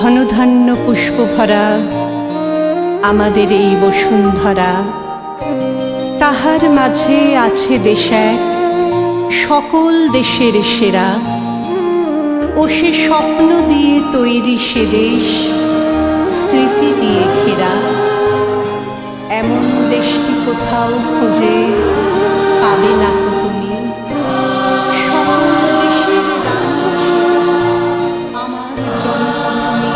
ধনধান্য পুষ্প ভরা আমাদের এই বসুন্ধরা, তাহার মাঝে আছে দেশ এক সকল দেশের সেরা। ও সে স্বপ্ন দিয়ে তৈরি সে দেশ, স্মৃতি দিয়ে ঘেরা। এমন দেশটি কোথাও খুঁজে পাবে না কো তুমি। সকল দেশের রানী আমার জন্মভূমি।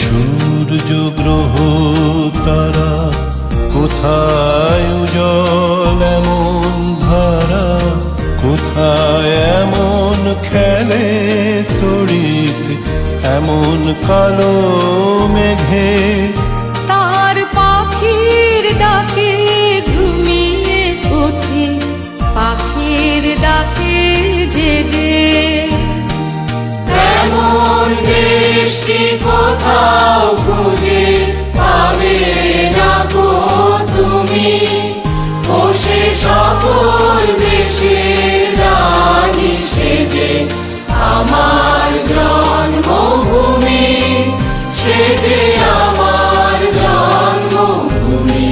সূর্য গ্রহ তারা কোথায় উজ্জ্বল এমন ধারা, কোথায় এমন খেলে তড়িৎ এমন কালো মেঘে। তার পাখির ডাকে ঘুমিয়ে ওঠে, পাখির ডাকে জেগে। এমন দেশটি কোথাও খুঁজে পাবে না গো তুমি। ও সে সকল দেশের রানী সেজে আমার জন্মভূমি, সেজে আমার জন্মভূমি,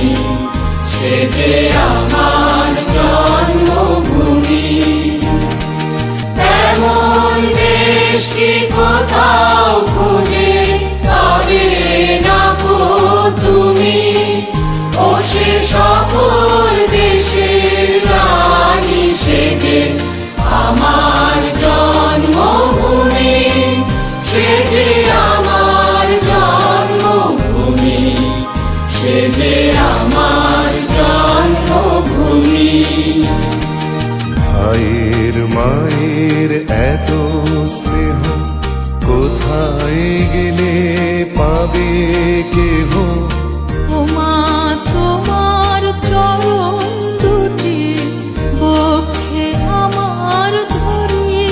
সেজে আমার জন্মভূমি। এমন দেশটি কোথাও খুঁজে পাবে না গো তুমি। ও সে সকল দেশের রানী সেজে আমার জন্মভূমি, সেজে আমার জন্মভূমি, সেজে আমার জন্মভূমি। ভাইয়ের মায়ের এত স্নেহ কোথায় গেলে পাবে কেহ। ও মা তোমার চরণ দুটি বক্ষে আমার ধরি।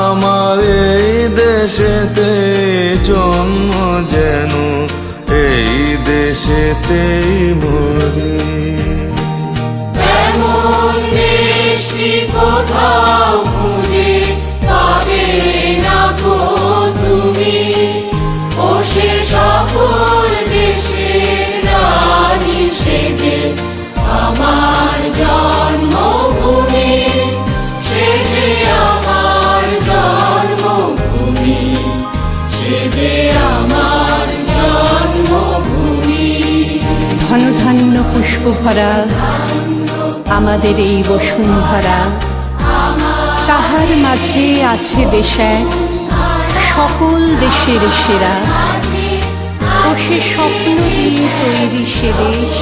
আমার এই দেশেতে জন্ম যেন এই দেশেতেই মরি। এমন দেশটি কোথাও খুঁজে পাবে না গো তুমি। ও সে সকল দেশের রানী সেজে আমার জন্মভূমি, সেজে আমার জন্মভূমি, সেজে আমার জন্মভূমি। ধনধান্য পুষ্প ভরা আমাদের এই বসুন্ধরা, তাহার মাঝে আছে দেশ এক সকল দেশের সেরা। ও সে স্বপ্ন দিয়ে তৈরি সে দেশ,